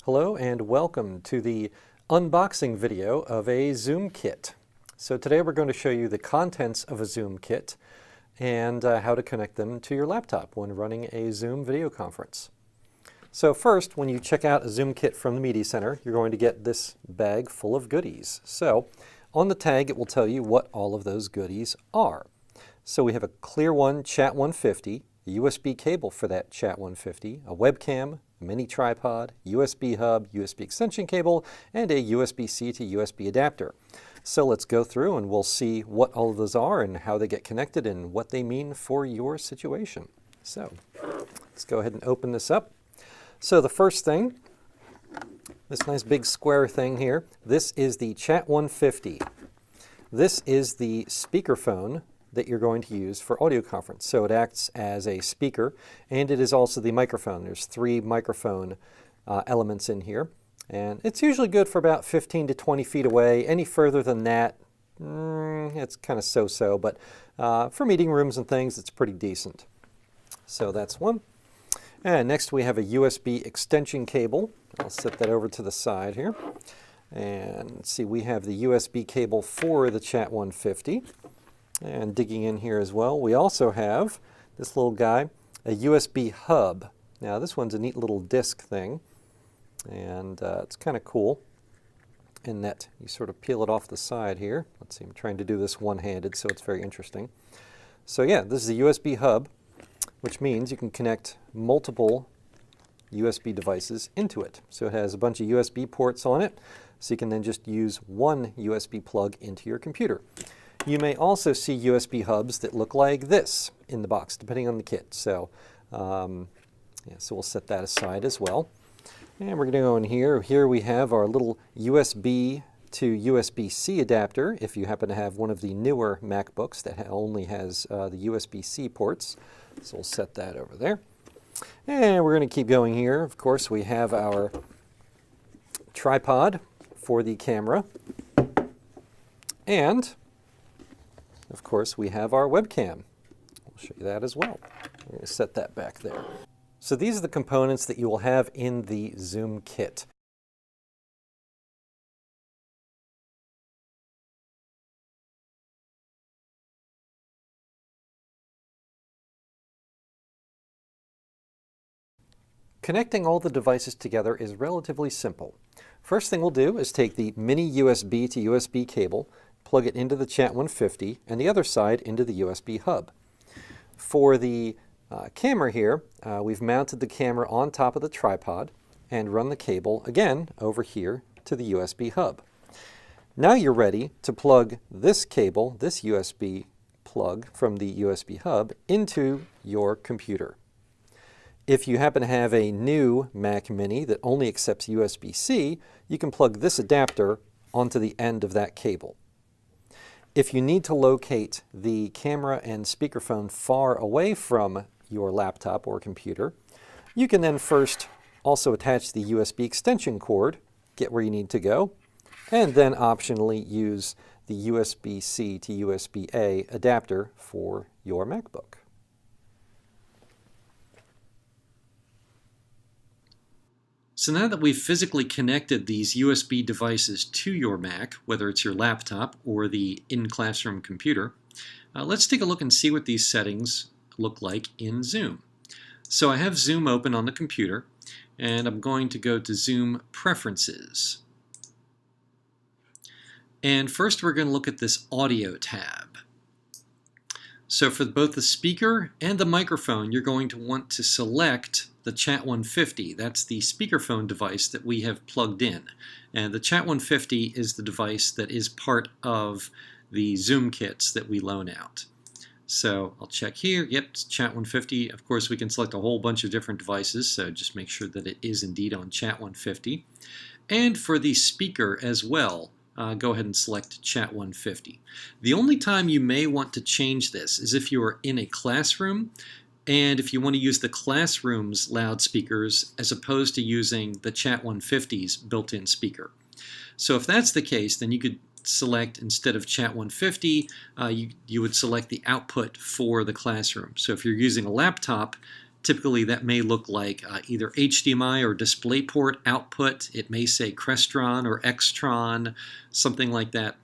Hello and welcome to the unboxing video of a Zoom kit. So today we're going to show you the contents of a Zoom kit and how to connect them to your laptop when running a Zoom video conference. So first, when you check out a Zoom kit from the Media Center, you're going to get this bag full of goodies. So on the tag it will tell you what all of those goodies are. So we have a Clear One Chat 150, a USB cable for that Chat 150, a webcam, a mini tripod, USB hub, USB extension cable, and a USB-C to USB adapter. So let's go through and we'll see what all of those are and how they get connected and what they mean for your situation. So let's go ahead and open this up. So the first thing, this nice big square thing here, this is the Chat 150. This is the speakerphone that you're going to use for audio conference. So it acts as a speaker, and it is also the microphone. There's 3 microphone elements in here, and it's usually good for about 15 to 20 feet away. Any further than that, it's kind of so-so, but for meeting rooms and things, it's pretty decent. So that's one. And next we have a USB extension cable. I'll set that over to the side here. And see, we have the USB cable for the Chat 150. And digging in here as well, we also have this little guy, a USB hub. Now this one's a neat little disc thing, and it's kind of cool in that you sort of peel it off the side here. Let's see, I'm trying to do this one-handed, so it's very interesting. So yeah, this is a USB hub, which means you can connect multiple USB devices into it. So it has a bunch of USB ports on it, so you can then just use one USB plug into your computer. You may also see USB hubs that look like this in the box, depending on the kit. So, so we'll set that aside as well. And we're going to go in here. Here we have our little USB to USB-C adapter, if you happen to have one of the newer MacBooks that only has the USB-C ports. So we'll set that over there. And we're going to keep going here. Of course, we have our tripod for the camera. And of course, we have our webcam. We'll show you that as well. We're going to set that back there. So these are the components that you will have in the Zoom kit. Connecting all the devices together is relatively simple. First thing we'll do is take the mini USB to USB cable, plug it into the Chat 150, and the other side into the USB hub. For the camera here, we've mounted the camera on top of the tripod and run the cable again over here to the USB hub. Now you're ready to plug this cable, this USB plug from the USB hub, into your computer. If you happen to have a new Mac Mini that only accepts USB-C, you can plug this adapter onto the end of that cable. If you need to locate the camera and speakerphone far away from your laptop or computer, you can then first also attach the USB extension cord, get where you need to go, and then optionally use the USB-C to USB-A adapter for your MacBook. So now that we've physically connected these USB devices to your Mac, whether it's your laptop or the in-classroom computer, let's take a look and see what these settings look like in Zoom. So I have Zoom open on the computer, and I'm going to go to Zoom Preferences. And first we're going to look at this Audio tab. So for both the speaker and the microphone, you're going to want to select the Chat 150. That's the speakerphone device that we have plugged in. And the Chat 150 is the device that is part of the Zoom kits that we loan out. So I'll check here. Yep, it's Chat 150. Of course, we can select a whole bunch of different devices, so just make sure that it is indeed on Chat 150. And for the speaker as well, go ahead and select Chat 150. The only time you may want to change this is if you are in a classroom and if you want to use the classroom's loudspeakers as opposed to using the Chat 150's built-in speaker. So if that's the case, then you could select, instead of Chat 150, you would select the output for the classroom. So if you're using a laptop, Typically that may look like either HDMI or DisplayPort output. It may say Crestron or Extron, something like that.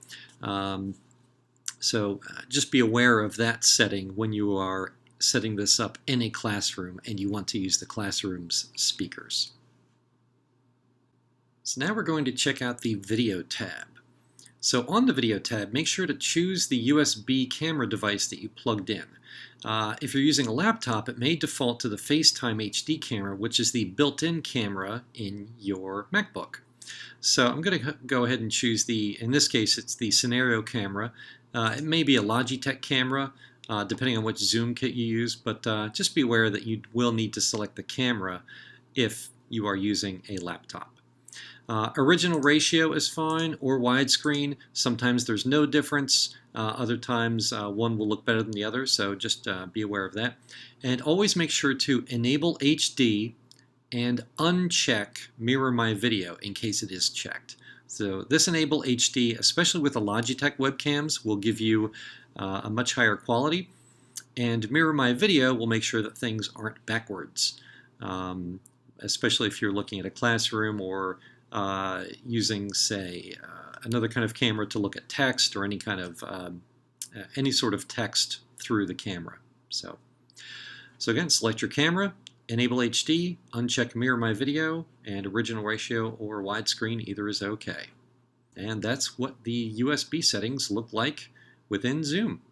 So just be aware of that setting when you are setting this up in a classroom and you want to use the classroom's speakers. So now we're going to check out the Video tab. So on the Video tab, make sure to choose the USB camera device that you plugged in. If you're using a laptop, it may default to the FaceTime HD camera, which is the built-in camera in your MacBook. So I'm going to go ahead and choose in this case, it's the scenario camera. It may be a Logitech camera, depending on which Zoom kit you use, but just be aware that you will need to select the camera if you are using a laptop. Original ratio is fine, or widescreen. Sometimes there's no difference. Other times one will look better than the other, so just be aware of that. And always make sure to enable HD and uncheck Mirror My Video in case it is checked. So this Enable HD, especially with the Logitech webcams, will give you a much higher quality. And Mirror My Video will make sure that things aren't backwards, especially if you're looking at a classroom or using, say, another kind of camera to look at text or any kind of any sort of text through the camera. So again, select your camera, enable HD, uncheck Mirror My Video, and original ratio or widescreen, either is okay. And that's what the USB settings look like within Zoom.